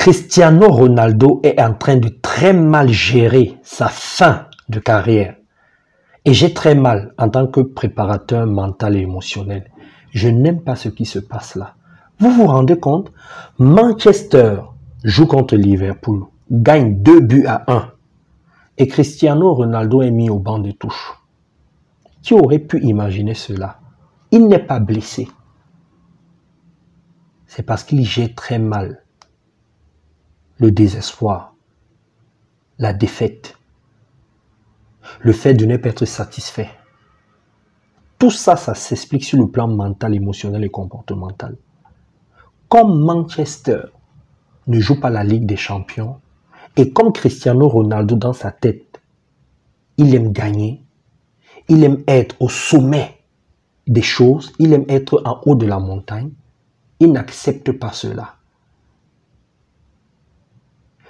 Cristiano Ronaldo est en train de très mal gérer sa fin de carrière. Et j'ai très mal en tant que préparateur mental et émotionnel. Je n'aime pas ce qui se passe là. Vous vous rendez compte? Manchester joue contre Liverpool, gagne 2-1. Et Cristiano Ronaldo est mis au banc de touche. Qui aurait pu imaginer cela? Il n'est pas blessé. C'est parce qu'il gère très mal le désespoir, la défaite, le fait de ne pas être satisfait. Tout ça, ça s'explique sur le plan mental, émotionnel et comportemental. Comme Manchester ne joue pas la Ligue des Champions, et comme Cristiano Ronaldo dans sa tête, il aime gagner, il aime être au sommet des choses, il aime être en haut de la montagne, il n'accepte pas cela.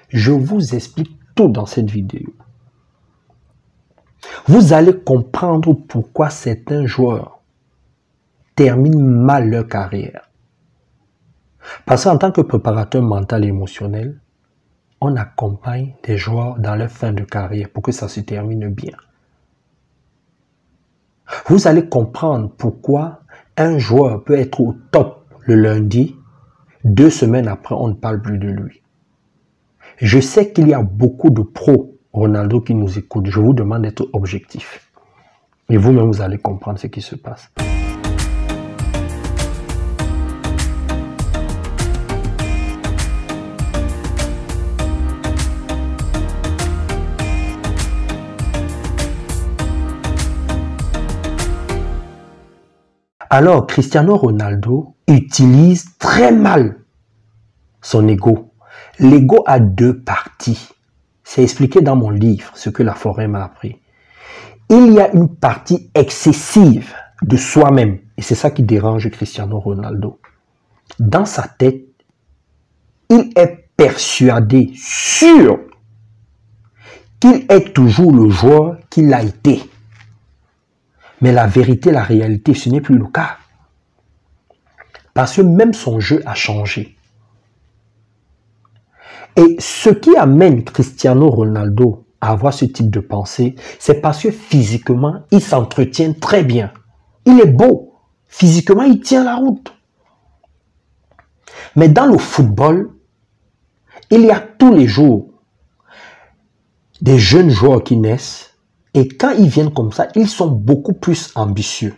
Je vous explique tout dans cette vidéo. Vous allez comprendre pourquoi certains joueurs terminent mal leur carrière. Parce qu'en tant que préparateur mental et émotionnel, on accompagne des joueurs dans leur fin de carrière pour que ça se termine bien. Vous allez comprendre pourquoi un joueur peut être au top le lundi, 2 semaines après, on ne parle plus de lui. Je sais qu'il y a beaucoup de pros Ronaldo qui nous écoutent. Je vous demande d'être objectif. Et vous-même, vous allez comprendre ce qui se passe. Alors, Cristiano Ronaldo utilise très mal son ego. L'ego a 2 parties. C'est expliqué dans mon livre, ce que la forêt m'a appris. Il y a une partie excessive de soi-même. Et c'est ça qui dérange Cristiano Ronaldo. Dans sa tête, il est persuadé, sûr, qu'il est toujours le joueur qu'il a été. Mais la vérité, la réalité, ce n'est plus le cas. Parce que même son jeu a changé. Et ce qui amène Cristiano Ronaldo à avoir ce type de pensée, c'est parce que physiquement, il s'entretient très bien. Il est beau. Physiquement, il tient la route. Mais dans le football, il y a tous les jours des jeunes joueurs qui naissent. Et quand ils viennent comme ça, ils sont beaucoup plus ambitieux.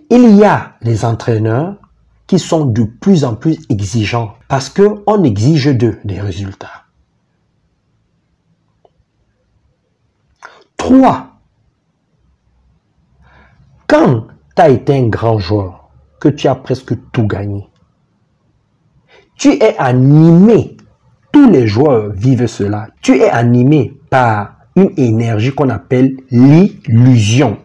Il y a des entraîneurs qui sont de plus en plus exigeants parce qu'on exige d'eux des résultats. 3. Quand tu as été un grand joueur, que tu as presque tout gagné, tu es animé. Tous les joueurs vivent cela. Tu es animé par une énergie qu'on appelle l'illusion.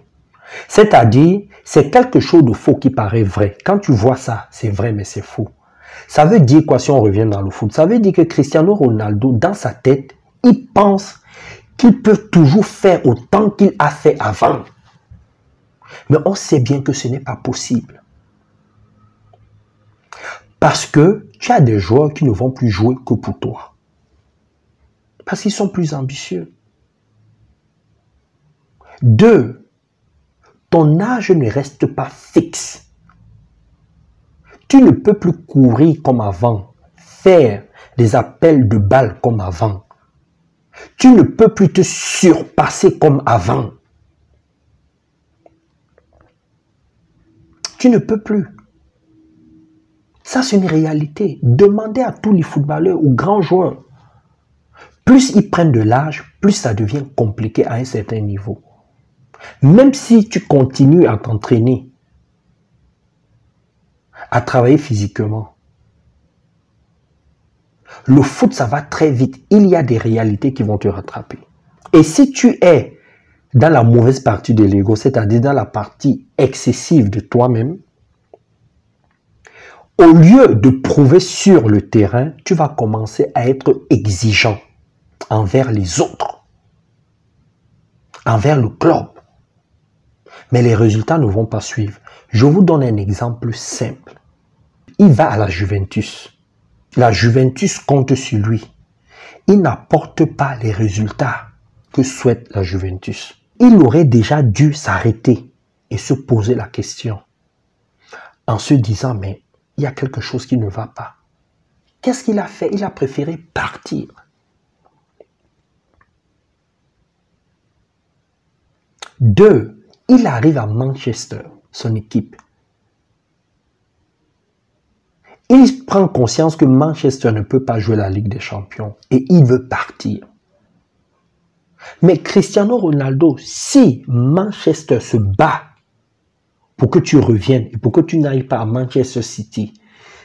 C'est-à-dire, c'est quelque chose de faux qui paraît vrai. Quand tu vois ça, c'est vrai, mais c'est faux. Ça veut dire quoi si on revient dans le foot? Ça veut dire que Cristiano Ronaldo, dans sa tête, il pense qu'il peut toujours faire autant qu'il a fait avant. Mais on sait bien que ce n'est pas possible. Parce que tu as des joueurs qui ne vont plus jouer que pour toi. Parce qu'ils sont plus ambitieux. 2. Ton âge ne reste pas fixe. Tu ne peux plus courir comme avant, faire des appels de balles comme avant. Tu ne peux plus te surpasser comme avant. Tu ne peux plus. Ça, c'est une réalité. Demandez à tous les footballeurs ou grands joueurs. Plus ils prennent de l'âge, plus ça devient compliqué à un certain niveau. Même si tu continues à t'entraîner, à travailler physiquement, le foot, ça va très vite. Il y a des réalités qui vont te rattraper. Et si tu es dans la mauvaise partie de l'ego, c'est-à-dire dans la partie excessive de toi-même, au lieu de prouver sur le terrain, tu vas commencer à être exigeant envers les autres, envers le club. Mais les résultats ne vont pas suivre. Je vous donne un exemple simple. Il va à la Juventus. La Juventus compte sur lui. Il n'apporte pas les résultats que souhaite la Juventus. Il aurait déjà dû s'arrêter et se poser la question en se disant, mais il y a quelque chose qui ne va pas. Qu'est-ce qu'il a fait? Il a préféré partir. Deux, il arrive à Manchester, son équipe. Il prend conscience que Manchester ne peut pas jouer la Ligue des Champions et il veut partir. Mais Cristiano Ronaldo, si Manchester se bat pour que tu reviennes et pour que tu n'ailles pas à Manchester City,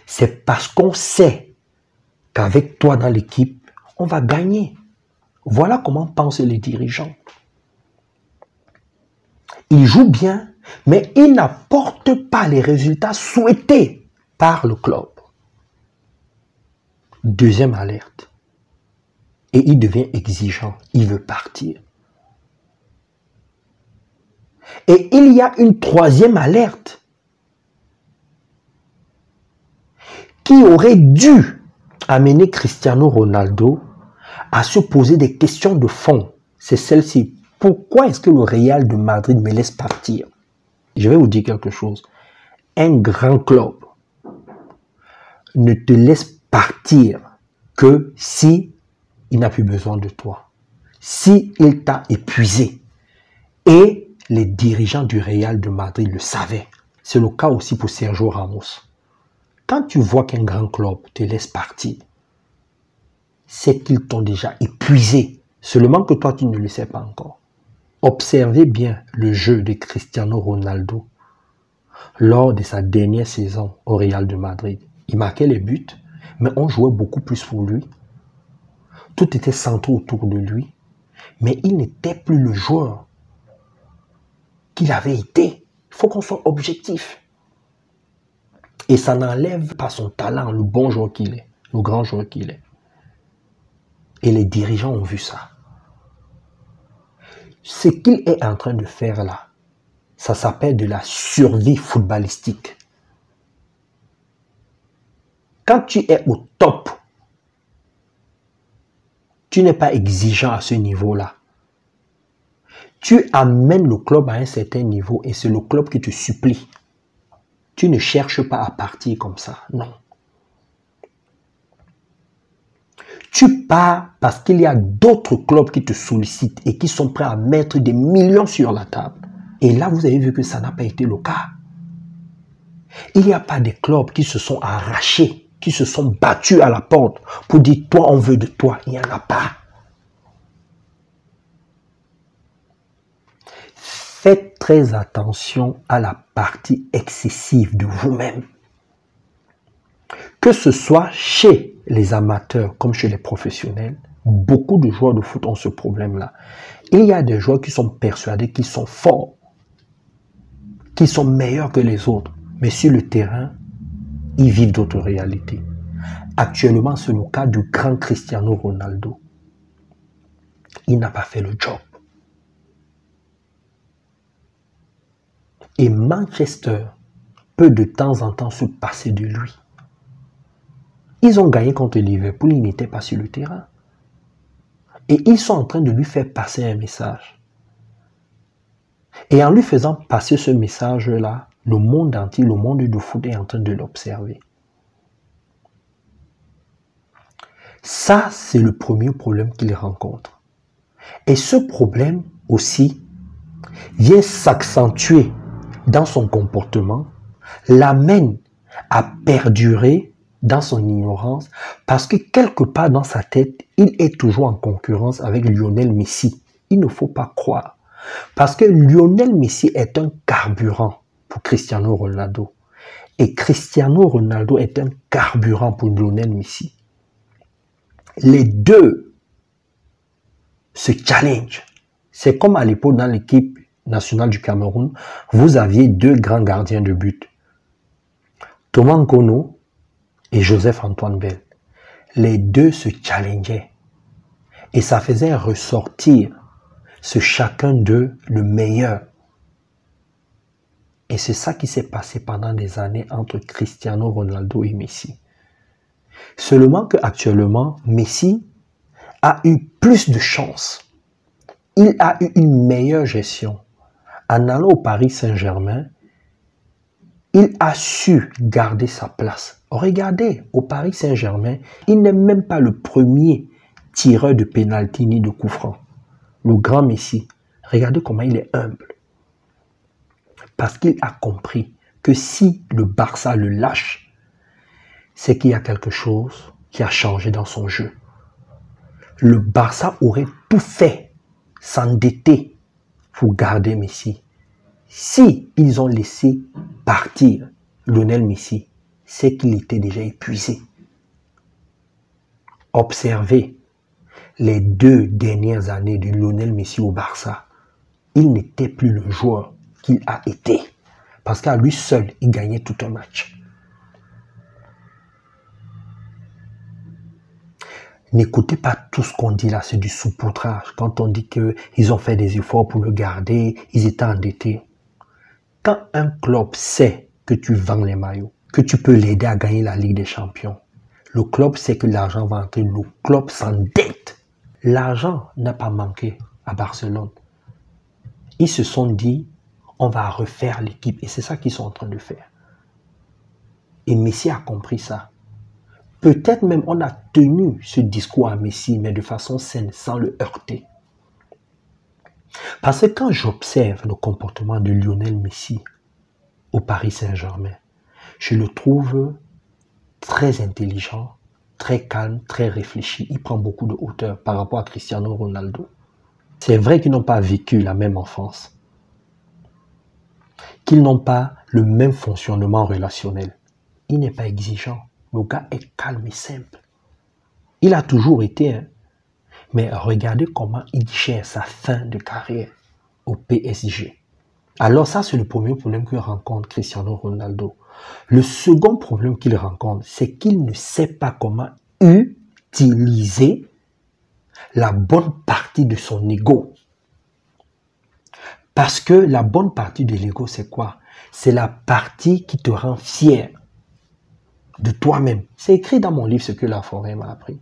c'est parce qu'on sait qu'avec toi dans l'équipe, on va gagner. Voilà comment pensent les dirigeants. Il joue bien, mais il n'apporte pas les résultats souhaités par le club. Deuxième alerte. Et il devient exigeant. Il veut partir. Et il y a une troisième alerte qui aurait dû amener Cristiano Ronaldo à se poser des questions de fond. C'est celle-ci. Pourquoi est-ce que le Real de Madrid me laisse partir? Je vais vous dire quelque chose. Un grand club ne te laisse partir que si il n'a plus besoin de toi. Si il t'a épuisé. Et les dirigeants du Real de Madrid le savaient. C'est le cas aussi pour Sergio Ramos. Quand tu vois qu'un grand club te laisse partir, c'est qu'ils t'ont déjà épuisé. Seulement que toi, tu ne le sais pas encore. Observez bien le jeu de Cristiano Ronaldo lors de sa dernière saison au Real de Madrid. Il marquait les buts, mais on jouait beaucoup plus pour lui. Tout était centré autour de lui, mais il n'était plus le joueur qu'il avait été. Il faut qu'on soit objectif. Et ça n'enlève pas son talent, le bon joueur qu'il est, le grand joueur qu'il est. Et les dirigeants ont vu ça. Ce qu'il est en train de faire là, ça s'appelle de la survie footballistique. Quand tu es au top, tu n'es pas exigeant à ce niveau-là. Tu amènes le club à un certain niveau et c'est le club qui te supplie. Tu ne cherches pas à partir comme ça, non. Tu pars parce qu'il y a d'autres clubs qui te sollicitent et qui sont prêts à mettre des millions sur la table. Et là, vous avez vu que ça n'a pas été le cas. Il n'y a pas des clubs qui se sont arrachés, qui se sont battus à la porte pour dire « toi, on veut de toi ». Il n'y en a pas. Faites très attention à la partie excessive de vous-même. Que ce soit chez les amateurs comme chez les professionnels, beaucoup de joueurs de foot ont ce problème-là. Il y a des joueurs qui sont persuadés qu'ils sont forts, qu'ils sont meilleurs que les autres. Mais sur le terrain, ils vivent d'autres réalités. Actuellement, c'est le cas du grand Cristiano Ronaldo. Il n'a pas fait le job. Et Manchester peut de temps en temps se passer de lui. Ils ont gagné contre Liverpool, il n'était pas sur le terrain. Et ils sont en train de lui faire passer un message. Et en lui faisant passer ce message-là, le monde entier, le monde du foot est en train de l'observer. Ça, c'est le premier problème qu'il rencontre. Et ce problème aussi vient s'accentuer dans son comportement, l'amène à perdurer dans son ignorance parce que quelque part dans sa tête, il est toujours en concurrence avec Lionel Messi. Il ne faut pas croire. Parce que Lionel Messi est un carburant pour Cristiano Ronaldo. Et Cristiano Ronaldo est un carburant pour Lionel Messi. Les deux se challengent. C'est comme à l'époque dans l'équipe nationale du Cameroun, vous aviez deux grands gardiens de but. Thomas Nkono et Joseph-Antoine Bell. Les deux se challengeaient. Et ça faisait ressortir ce chacun d'eux le meilleur Et c'est ça qui s'est passé pendant des années entre Cristiano Ronaldo et Messi. Seulement qu'actuellement, Messi a eu plus de chance. Il a eu une meilleure gestion. En allant au Paris Saint-Germain, il a su garder sa place. Regardez, au Paris Saint-Germain, il n'est même pas le premier tireur de pénalty ni de coup franc. Le grand Messi, regardez comment il est humble. Parce qu'il a compris que si le Barça le lâche, c'est qu'il y a quelque chose qui a changé dans son jeu. Le Barça aurait tout fait, s'endetter pour garder Messi. Si ils ont laissé partir Lionel Messi, c'est qu'il était déjà épuisé. Observez les 2 dernières années de Lionel Messi au Barça. Il n'était plus le joueur qu'il a été. Parce qu'à lui seul, il gagnait tout un match. N'écoutez pas tout ce qu'on dit là, c'est du saupoudrage. Quand on dit qu'ils ont fait des efforts pour le garder, ils étaient endettés. Quand un club sait que tu vends les maillots, que tu peux l'aider à gagner la Ligue des Champions, le club sait que l'argent va entrer, le club s'endette. L'argent n'a pas manqué à Barcelone. Ils se sont dit, on va refaire l'équipe. Et c'est ça qu'ils sont en train de faire. Et Messi a compris ça. Peut-être même on a tenu ce discours à Messi, mais de façon saine, sans le heurter. Parce que quand j'observe le comportement de Lionel Messi au Paris Saint-Germain, je le trouve très intelligent, très calme, très réfléchi. Il prend beaucoup de hauteur par rapport à Cristiano Ronaldo. C'est vrai qu'ils n'ont pas vécu la même enfance, qu'ils n'ont pas le même fonctionnement relationnel. Il n'est pas exigeant. Le gars est calme et simple. Il a toujours été, mais regardez comment il gère sa fin de carrière au PSG. Alors ça, c'est le premier problème que rencontre Cristiano Ronaldo. Le second problème qu'il rencontre, c'est qu'il ne sait pas comment utiliser la bonne partie de son ego. Parce que la bonne partie de l'ego, c'est quoi? C'est la partie qui te rend fier de toi-même. C'est écrit dans mon livre ce que la forêt m'a appris.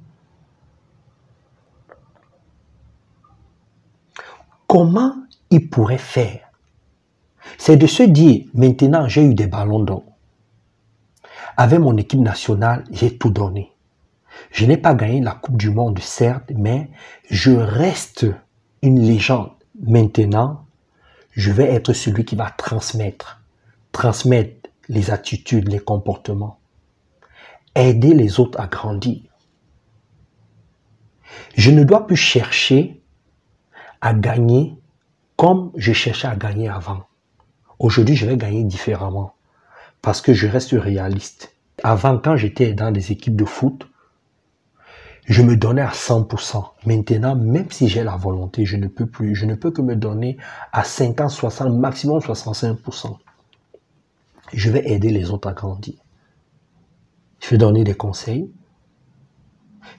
Comment il pourrait faire? C'est de se dire, maintenant j'ai eu des ballons d'or. Avec mon équipe nationale, j'ai tout donné. Je n'ai pas gagné la Coupe du Monde, certes, mais je reste une légende. Maintenant, je vais être celui qui va transmettre les attitudes, les comportements. Aider les autres à grandir. Je ne dois plus chercher à gagner comme je cherchais à gagner avant. Aujourd'hui, je vais gagner différemment parce que je reste réaliste. Avant, quand j'étais dans des équipes de foot, je me donnais à 100%. Maintenant, même si j'ai la volonté, je ne peux plus. Je ne peux que me donner à 50, 60, maximum 65%. Je vais aider les autres à grandir. Je vais donner des conseils,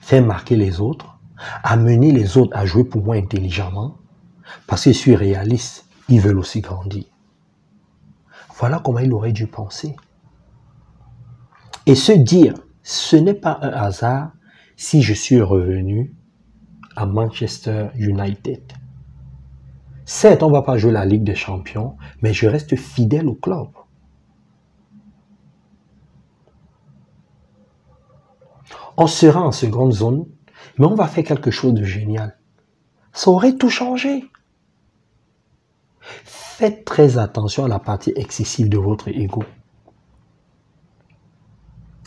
faire marquer les autres, amener les autres à jouer pour moi intelligemment, parce que je suis réaliste, ils veulent aussi grandir. Voilà comment il aurait dû penser. Et se dire, ce n'est pas un hasard si je suis revenu à Manchester United. Certes, on ne va pas jouer la Ligue des Champions, mais je reste fidèle au club. On sera en seconde zone, mais on va faire quelque chose de génial. Ça aurait tout changé. Faites très attention à la partie excessive de votre ego.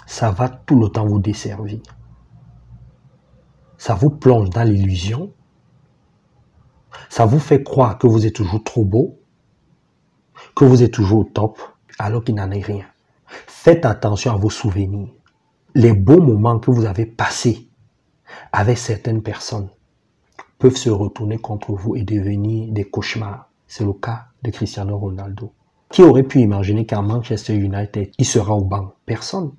Ça va tout le temps vous desservir. Ça vous plonge dans l'illusion. Ça vous fait croire que vous êtes toujours trop beau, que vous êtes toujours au top, alors qu'il n'en est rien. Faites attention à vos souvenirs. Les beaux moments que vous avez passés avec certaines personnes peuvent se retourner contre vous et devenir des cauchemars. C'est le cas de Cristiano Ronaldo. Qui aurait pu imaginer qu'à Manchester United, il sera au banc? Personne.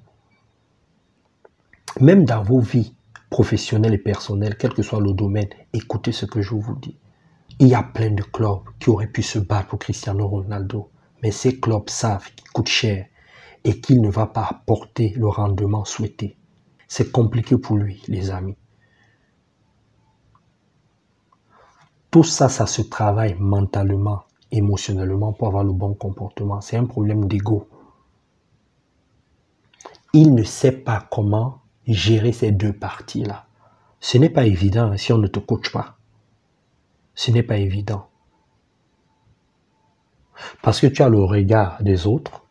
Même dans vos vies professionnelles et personnelles, quel que soit le domaine, écoutez ce que je vous dis. Il y a plein de clubs qui auraient pu se battre pour Cristiano Ronaldo, mais ces clubs savent qu'ils coûtent cher et qu'il ne va pas apporter le rendement souhaité. C'est compliqué pour lui, les amis. Tout ça, ça se travaille mentalement, émotionnellement pour avoir le bon comportement. C'est un problème d'ego. Il ne sait pas comment gérer ces deux parties-là. Ce n'est pas évident si on ne te coache pas. Ce n'est pas évident. Parce que tu as le regard des autres.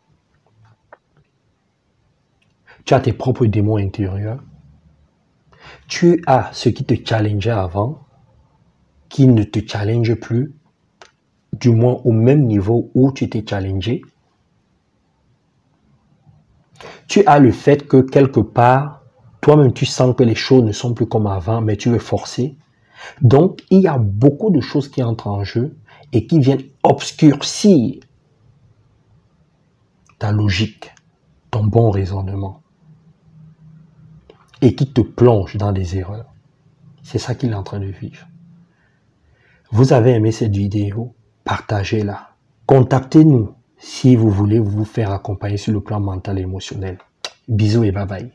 Tu as tes propres démons intérieurs. Tu as ce qui te challengeait avant, qui ne te challenge plus, du moins au même niveau où tu t'es challengé. Tu as le fait que quelque part, toi-même tu sens que les choses ne sont plus comme avant, mais tu veux forcer. Donc, il y a beaucoup de choses qui entrent en jeu et qui viennent obscurcir ta logique, ton bon raisonnement et qui te plongent dans des erreurs. C'est ça qu'il est en train de vivre. Vous avez aimé cette vidéo? Partagez-la. Contactez-nous si vous voulez vous faire accompagner sur le plan mental et émotionnel. Bisous et bye bye.